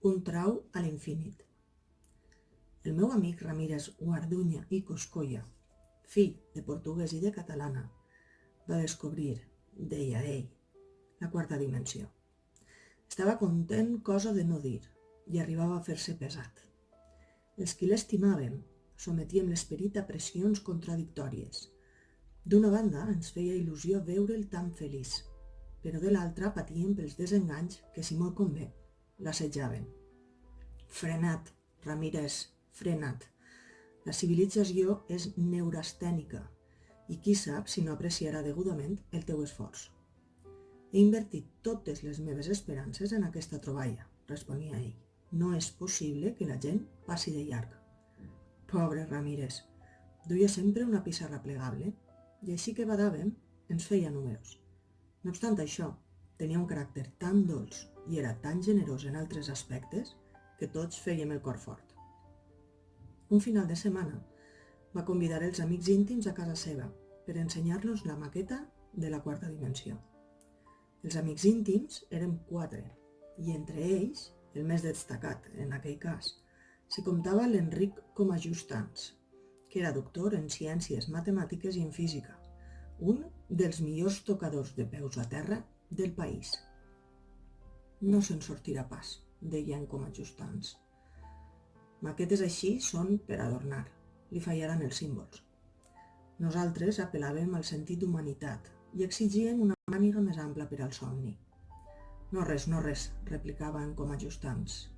Un trau a l'infinit. El meu amic Ramírez Guarduña i Coscolla, fill de portuguès i de catalana, va descobrir, deia ell, la quarta dimensió. Estava content cosa de no dir i arribava a fer-se pesat. Els qui l'estimàvem sometíem l'esperit a pressions contradictòries. D'una banda ens feia il·lusió veure'l tan feliç, però de l'altra patíem pels desenganys que, si molt convé, l'assetjaven. Frenat, Ramírez, frenat. La civilització és neurastènica i qui sap si no apreciarà degudament el teu esforç. He invertit totes les meves esperances en aquesta troballa, responia ell. No és possible que la gent passi de llarg. Pobre Ramírez, duia sempre una pissarra plegable i així que badàvem ens feia números. No obstant això, tenia un caràcter tan dolç i era tan generós en altres aspectes que tots fèiem el cor fort. Un final de setmana va convidar els amics íntims a casa seva per ensenyar-nos la maqueta de la quarta dimensió. Els amics íntims érem 4 i entre ells, el més destacat en aquell cas, s'hi comptava l'Enric Comajustans, que era doctor en ciències matemàtiques i en física, un dels millors tocadors de peus a terra del país. No se'n sortirà pas, deia en Comajustans. Maquetes així són per adornar, li fallaran els símbols. Nosaltres apel·làvem al sentit d'humanitat i exigíem una màniga més ampla per al somni. No res, replicava en Comajustans.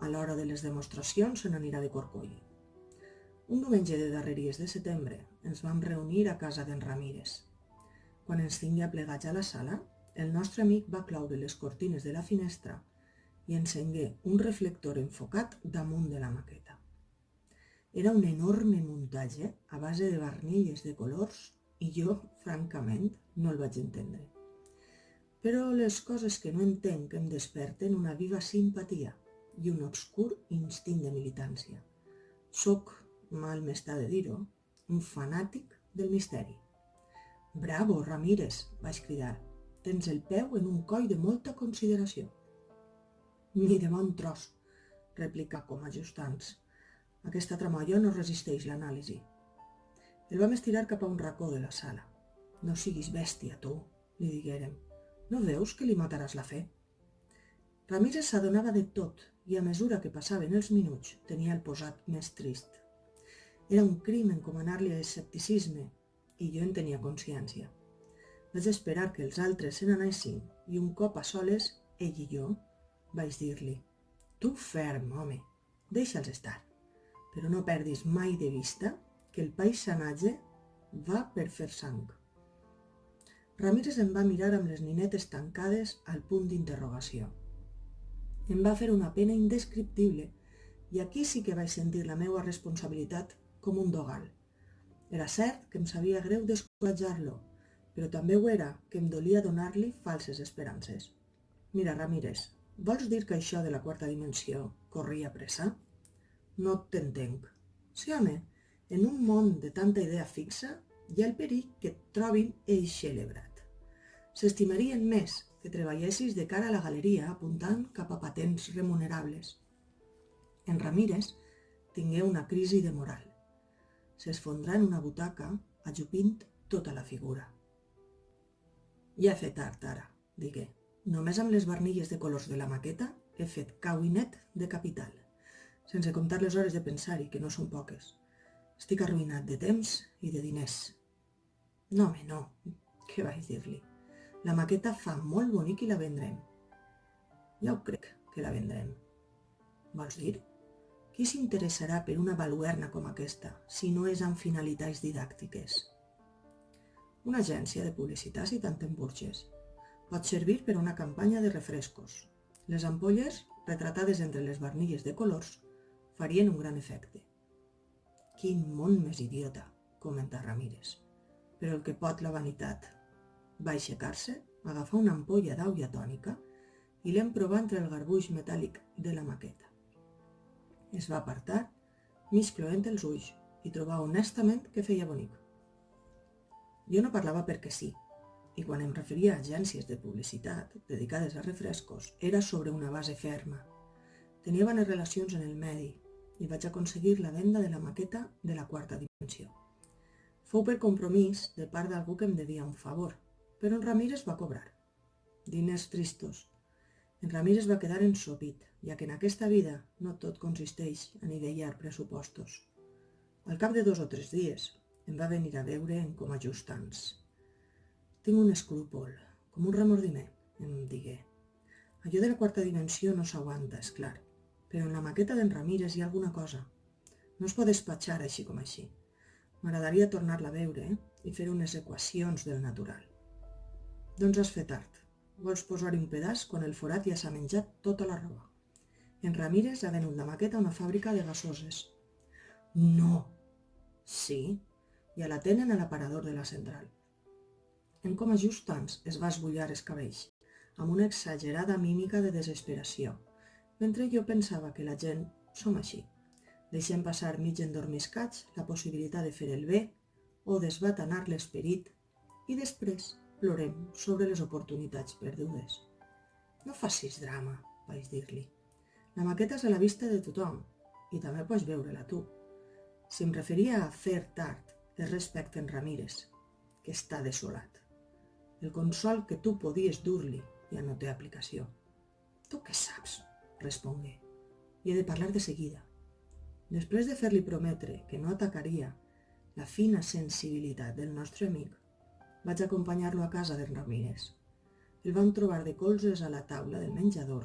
A l'hora de les demostracions se n'anirà de corcoll. Un diumenge de darreries de setembre ens vam reunir a casa d'en Ramírez. Quan ens tingué aplegats a la sala, el nostre amic va cloure les cortines de la finestra i encengué un reflector enfocat damunt de la maqueta. Era un enorme muntatge a base de barnilles de colors i jo, francament, no el vaig entendre. Però les coses que no entenc em desperten una viva simpatia i un obscur instint de militància. Soc, mal m'està de dir-ho, un fanàtic del misteri. «Bravo, Ramírez!», vaig cridar. «Tens el peu en un coll de molta consideració». «Ni de bon tros», replicà Comajustans. «Aquesta tramolla no resisteix l'anàlisi». El vam estirar cap a un racó de la sala. «No siguis bèstia, tu», li diguérem. «No veus que li mataràs la fe?» Ramírez s'adonava de tot i a mesura que passaven els minuts tenia el posat més trist. Era un crim encomanar-li l'escepticisme i jo en tenia consciència. Vaig esperar que els altres se n'anessin i un cop a soles, ell i jo, vaig dir-li: «Tu ferm, home, deixa'ls estar, però no perdis mai de vista que el paisatge va per fer sang». Ramírez em va mirar amb les ninetes tancades al punt d'interrogació. Em va fer una pena indescriptible i aquí sí que vaig sentir la meva responsabilitat com un dogal. Era cert que em sabia greu descoratjar-lo, però també ho era que em dolia donar-li falses esperances. «Mira, Ramírez, vols dir que això de la quarta dimensió corria pressa?» «No t'entenc». «Sí, home, en un món de tanta idea fixa hi ha el perill que et trobin eixelebrat. S'estimarien més que treballessis de cara a la galeria apuntant cap a patents remunerables». En Ramírez tingué una crisi de moral. S'esfondrà en una butaca, ajupint tota la figura. «Ja he fet tard ara», digué. «Només amb les barnilles de colors de la maqueta he fet cauinet de capital, sense comptar les hores de pensar-hi, que no són poques. Estic arruïnat de temps i de diners». «No, home, no», què vaig dir-li. «La maqueta fa molt bonic i la vendrem». «Ja ho crec que la vendrem». «Vols dir? Qui s'interessarà per una baluerna com aquesta si no és amb finalitats didàctiques?» «Una agència de publicitat i tant en Burges. Pot servir per a una campanya de refrescos. Les ampolles, retratades entre les barnilles de colors, farien un gran efecte». «Quin món més idiota», comenta Ramírez. «Però el que pot la vanitat». Va aixecar-se, agafar una ampolla d'aigua tònica i l'hem provar entre el garbuix metàl·lic de la maqueta. Es va apartar, mig cloent els ulls, i trobar honestament que feia bonic. Jo no parlava perquè sí, i quan em referia a agències de publicitat dedicades a refrescos era sobre una base ferma. Tenia bones relacions en el medi i vaig aconseguir la venda de la maqueta de la quarta dimensió. Fou per compromís de part d'algú que em devia un favor, però en Ramírez va cobrar. Diners tristos. En Ramírez va quedar ensopit, ja que en aquesta vida no tot consisteix a nivellar pressupostos. Al cap de 2 o 3 dies em va venir a veure en com ajustants. Tinc un escrúpol, com un remordiment, em digué. Allò de la quarta dimensió no s'aguanta, és clar, però en la maqueta d'en Ramírez hi ha alguna cosa. No es pot despatxar així com així. M'agradaria tornar-la a veure i fer unes equacions del natural. Doncs has fet tard. Vols posar-hi un pedaç quan el forat ja s'ha menjat tota la roba. En Ramírez ha venut la maqueta a una fàbrica de gasoses. No! Sí, ja la tenen a l'aparador de la central. En com ajustants es va esbullar els cabells, amb una exagerada mímica de desesperació, mentre jo pensava que la gent som així. Deixem passar mig endormiscats la possibilitat de fer el bé o desbatanar l'esperit i després plorem sobre les oportunitats perdudes. No facis drama, vaig dir-li. La maqueta és a la vista de tothom i també pots veure-la tu. Si em referia a fer tard és respecte en Ramírez, que està desolat. El consol que tu podies dur-li ja no té aplicació. Tu què saps? Respongué. I he de parlar de seguida. Després de fer-li prometre que no atacaria la fina sensibilitat del nostre amic, vaig acompanyar-lo a casa d'en Ramírez. El vam trobar de colzes a la taula del menjador,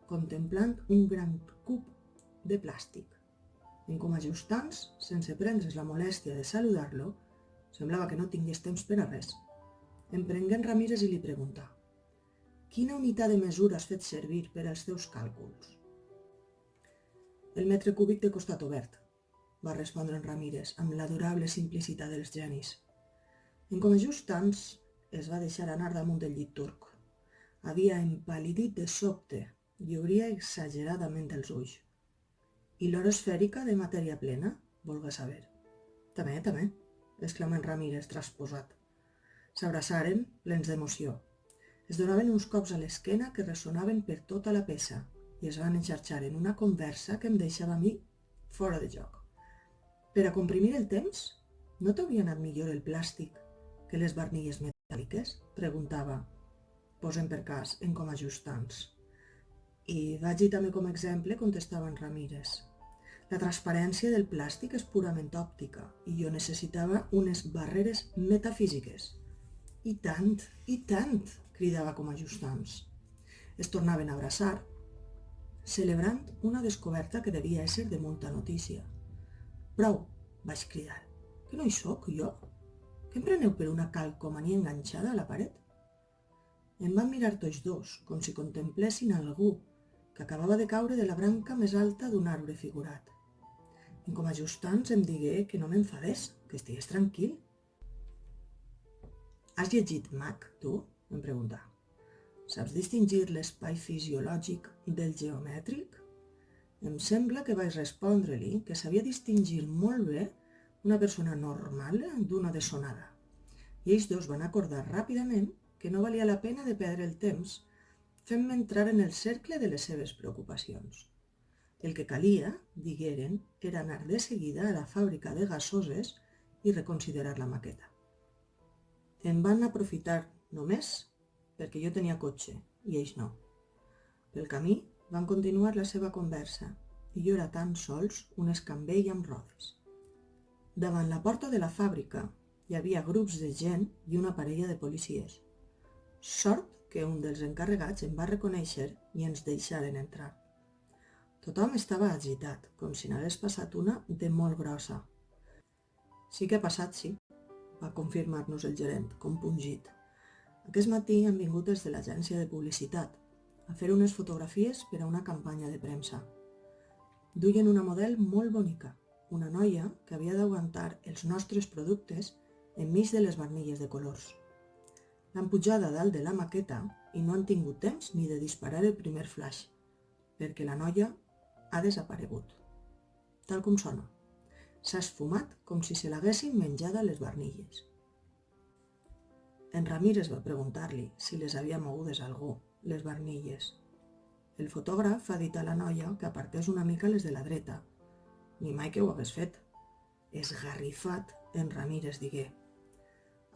contemplant un gran cub de plàstic. En com ajustants, sense prendre's la molèstia de saludar-lo, semblava que no tingués temps per a res. Em prengué en Ramírez i li preguntà: «Quina unitat de mesura has fet servir per als teus càlculs?» «El metre cúbic de costat obert», va respondre en Ramírez amb l'adorable simplicitat dels genis. En com ajustants es va deixar anar damunt del llit turc. Havia empal·lidit de sobte i obria exageradament els ulls. «I l'hora esfèrica de matèria plena?» volgué saber. També», exclamà en Ramírez trasposat. S'abraçaren plens d'emoció. Es donaven uns cops a l'esquena que ressonaven per tota la peça i es van enxarxar en una conversa que em deixava a mi fora de joc. Per a comprimir el temps, no t'hauria anat millor el plàstic que les barnilles metàl·liques? Preguntava, posem per cas en com ajustants. I vaig dir també com a exemple, contestava en Ramírez. La transparència del plàstic és purament òptica i jo necessitava unes barreres metafísiques. I tant, cridava com ajustants. Es tornaven a abraçar, celebrant una descoberta que devia ésser de molta notícia. «Prou!», vaig cridar. «Que no hi sóc, jo? Què em preneu per una calcomania enganxada a la paret?» Em van mirar tots dos, com si contemplessin algú que acabava de caure de la branca més alta d'un arbre figurat. En com ajustants em digué que no m'enfadés, que estigués tranquil. «Has llegit Mach, tu?», em preguntà. «Saps distingir l'espai fisiològic del geomètric?» Em sembla que vaig respondre-li que sabia distingir molt bé una persona normal d'una dessonada. I ells dos van acordar ràpidament que no valia la pena de perdre el temps fent-me entrar en el cercle de les seves preocupacions. El que calia, digueren, era anar de seguida a la fàbrica de gasoses i reconsiderar la maqueta. Em van aprofitar només perquè jo tenia cotxe i ells no. Pel camí van continuar la seva conversa i jo era tan sols un escambell amb rodes. Davant la porta de la fàbrica hi havia grups de gent i una parella de policies. Sort que un dels encarregats em va reconèixer i ens deixaren entrar. Tothom estava agitat, com si n'hagués passat una de molt grossa. «Sí que ha passat, sí», va confirmar-nos el gerent, compungit. «Aquest matí han vingut des de l'agència de publicitat a fer unes fotografies per a una campanya de premsa. Duien una model molt bonica, una noia que havia d'aguantar els nostres productes enmig de les barnilles de colors. L'han pujada dalt de la maqueta i no han tingut temps ni de disparar el primer flash, perquè la noia ha desaparegut. Tal com sona. S'ha esfumat com si se l'haguessin menjada les barnilles». En Ramírez va preguntar-li si les havia mogudes algú, les barnilles. El fotògraf ha dit a la noia que apartés una mica les de la dreta. Ni mai que ho hagués fet. Esgarrifat, en Ramírez digué.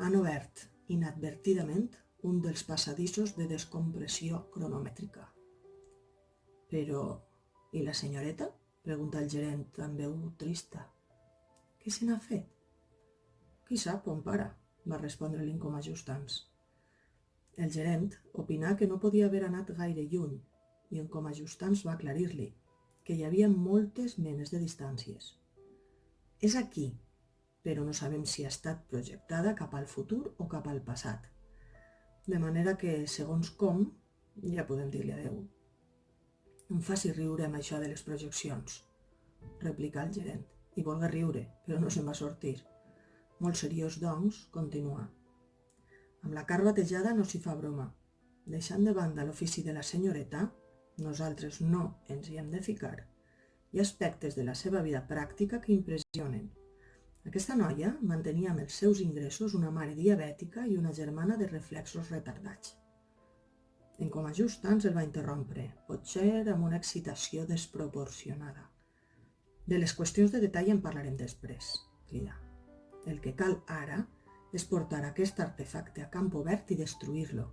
Han obert, inadvertidament, un dels passadissos de descompressió cronomètrica. Però, i la senyoreta? Pregunta el gerent amb veu trista. Què se n'ha fet? Qui sap on para, va respondre l'Incomajustants. El gerent opinà que no podia haver anat gaire lluny i Incomajustants va aclarir-li que hi havia moltes menes de distàncies. És aquí, però no sabem si ha estat projectada cap al futur o cap al passat. De manera que, segons com, ja podem dir-li adeu. Em faci riure amb això de les projeccions, replicà el gerent, i volgué riure, però no se'n va sortir. Molt seriós, doncs, continuà. Amb la carn batejada no s'hi fa broma. Deixant de banda l'ofici de la senyoreta, nosaltres no ens hi hem de ficar. Hi ha aspectes de la seva vida pràctica que impressionen. Aquesta noia mantenia amb els seus ingressos una mare diabètica i una germana de reflexos retardats. Incomajustants el va interrompre, potser amb una excitació desproporcionada. De les qüestions de detall en parlarem després, crida. El que cal ara és portar aquest artefacte a camp obert i destruir-lo.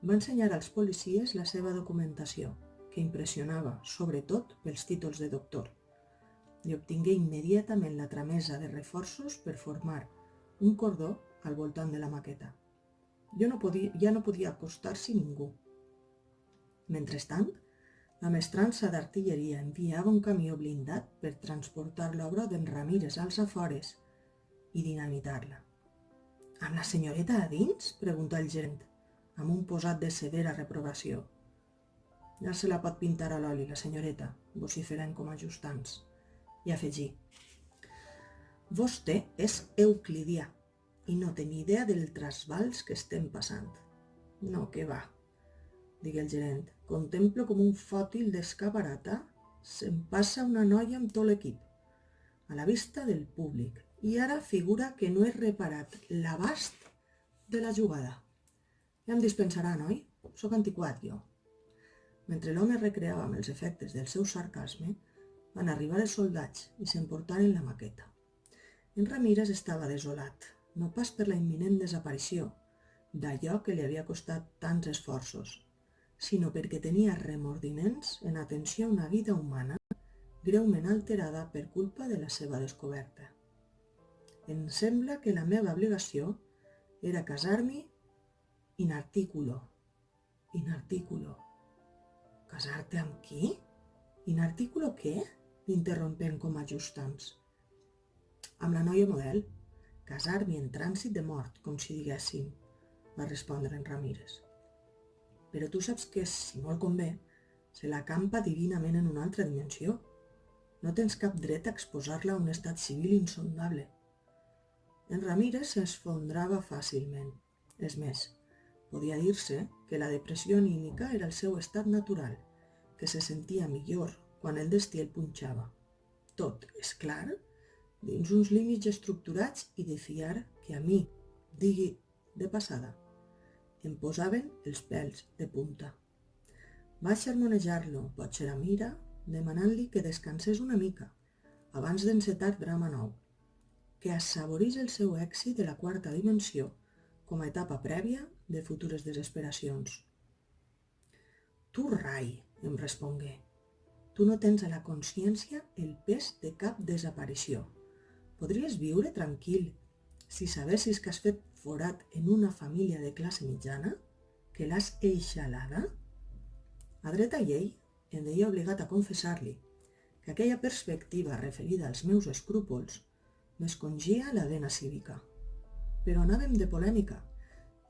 Va ensenyar als policies la seva documentació, que impressionava, sobretot pels títols de doctor, i obtingué immediatament la tramesa de reforços per formar un cordó al voltant de la maqueta. Ja no podia acostar-s'hi ningú. Mentrestant, la mestrança d'artilleria enviava un camió blindat per transportar l'obra d'en Ramírez als afores i dinamitar-la. «Amb la senyoreta a dins?» preguntà el gerent, amb un posat de severa reprovació. «Ja se la pot pintar a l'oli, la senyoreta», vociferà Incomajustants, i afegí. «Vostè és euclidià i no té ni idea del trasbals que estem passant». «No, què va», digué el gerent. «Contemplo com un fòtil d'escaparata se'n passa una noia amb tot l'equip, a la vista del públic, i ara figura que no he reparat l'abast de la jugada. Ja em dispensarà, noi? Soc antiquat, jo». Mentre l'home recreava amb els efectes del seu sarcasme, van arribar els soldats i s'emportaren la maqueta. En Ramírez estava desolat, no pas per la imminent desaparició d'allò que li havia costat tants esforços, sinó perquè tenia remordiments en atenció a una vida humana greument alterada per culpa de la seva descoberta. «Em sembla que la meva obligació era casar-m'hi in articulo». «In articulo? Casar-te amb qui? In articulo què?» l'interrompen Incomajustants. «Amb la noia model. Casar-m'hi en trànsit de mort, com si diguéssim», va respondre en Ramírez. «Però tu saps que, si molt convé, se la campa divinament en una altra dimensió. No tens cap dret a exposar-la a un estat civil insondable». En Ramírez s'esfondrava fàcilment. És més, podia dir-se que la depressió anímica era el seu estat natural, que se sentia millor quan el destí el punxava. Tot, és clar, dins uns límits estructurats i de fiar que a mi, digui de passada, em posaven els pèls de punta. Vaig xermonejar-lo, potser a mira, demanant-li que descansés una mica, abans d'encetar drama nou, que assaborís el seu èxit de la quarta dimensió com a etapa prèvia de futures desesperacions. «Tu, rai», em respongué, «tu no tens a la consciència el pes de cap desaparició. Podries viure tranquil si sabessis que has fet forat en una família de classe mitjana, que l'has eixalada?» A dreta llei em veia obligat a confessar-li que aquella perspectiva referida als meus escrúpols m'escongia la vena cívica. Però anàvem de polèmica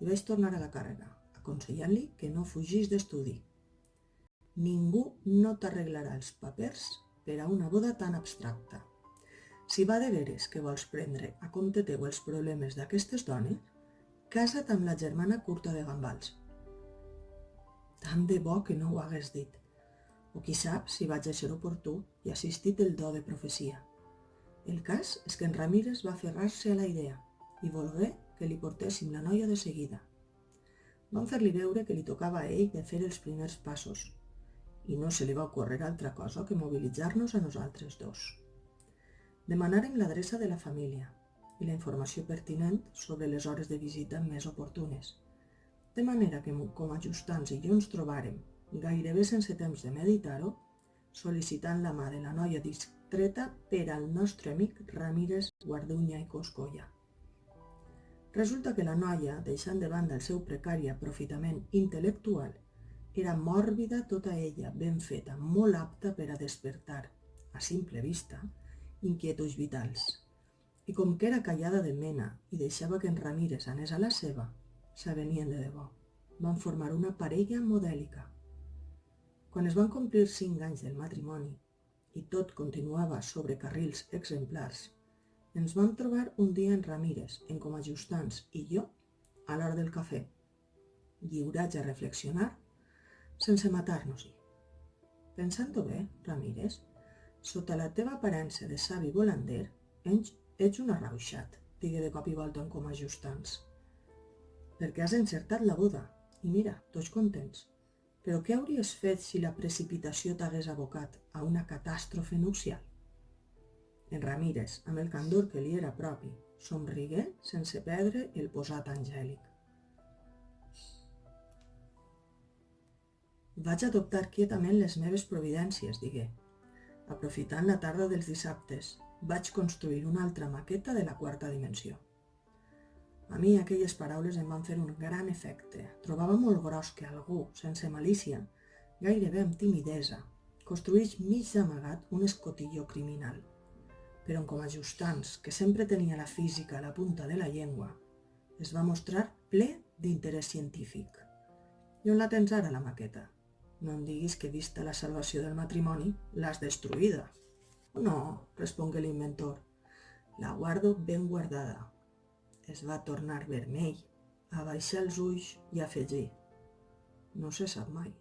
i vaig tornar a la càrrega, aconsellant-li que no fugís d'estudi. «Ningú no t'arreglarà els papers per a una boda tan abstracta. Si va de veres que vols prendre a compte teu els problemes d'aquestes dones, casa't amb la germana curta de Gambals». Tant de bo que no ho hagués dit, o qui sap si vaig a ser oportú i assistit el do de profecia. El cas és que en Ramírez va aferrar-se a la idea i volgué que li portéssim la noia de seguida. Vam fer-li veure que li tocava a ell de fer els primers passos, i no se li va ocórrer altra cosa que mobilitzar-nos a nosaltres dos. Demanàrem l'adreça de la família i la informació pertinent sobre les hores de visita més oportunes, de manera que com a ajustants i jo ens trobàrem, gairebé sense temps de meditar-ho, sol·licitant la mà de la noia discreta per al nostre amic Ramírez Guarduña i Coscolla. Resulta que la noia, deixant de banda el seu precari aprofitament intel·lectual, era mòrbida tota ella, ben feta, molt apta per a despertar, a simple vista, inquietuds vitals. I com que era callada de mena i deixava que en Ramírez anés a la seva, s'avenien de debò. Van formar una parella modèlica. Quan es van complir 5 anys del matrimoni i tot continuava sobre carrils exemplars, ens vam trobar un dia en Ramírez, en com a ajustants, i jo, a l'hora del cafè, lliurats a reflexionar, sense matar-nos-hi. Pensant-ho bé, Ramírez, sota la teva aparença de savi volander, ets un arrauxat, digué de cop i volta en com a ajustants. Perquè has encertat la boda, i mira, tots contents. Però què hauries fet si la precipitació t'hagués abocat a una catàstrofe nupcial? En Ramírez, amb el candor que li era propi, somrigué sense perdre el posat angèlic. Vaig adoptar quietament les meves providències, digué. Aprofitant la tarda dels dissabtes, vaig construir una altra maqueta de la quarta dimensió. A mi aquelles paraules em van fer un gran efecte. Trobava molt gros que algú, sense malícia, gairebé amb timidesa, construís mig d'amagat un escotilló criminal. Però com a ajustants, que sempre tenia la física a la punta de la llengua, es va mostrar ple d'interès científic. I on la tens ara, la maqueta? No em diguis que, vista la salvació del matrimoni, l'has destruïda. No, respongué l'inventor, la guardo ben guardada. Es va tornar vermell, abaixar els ulls i afegir: no se sap mai.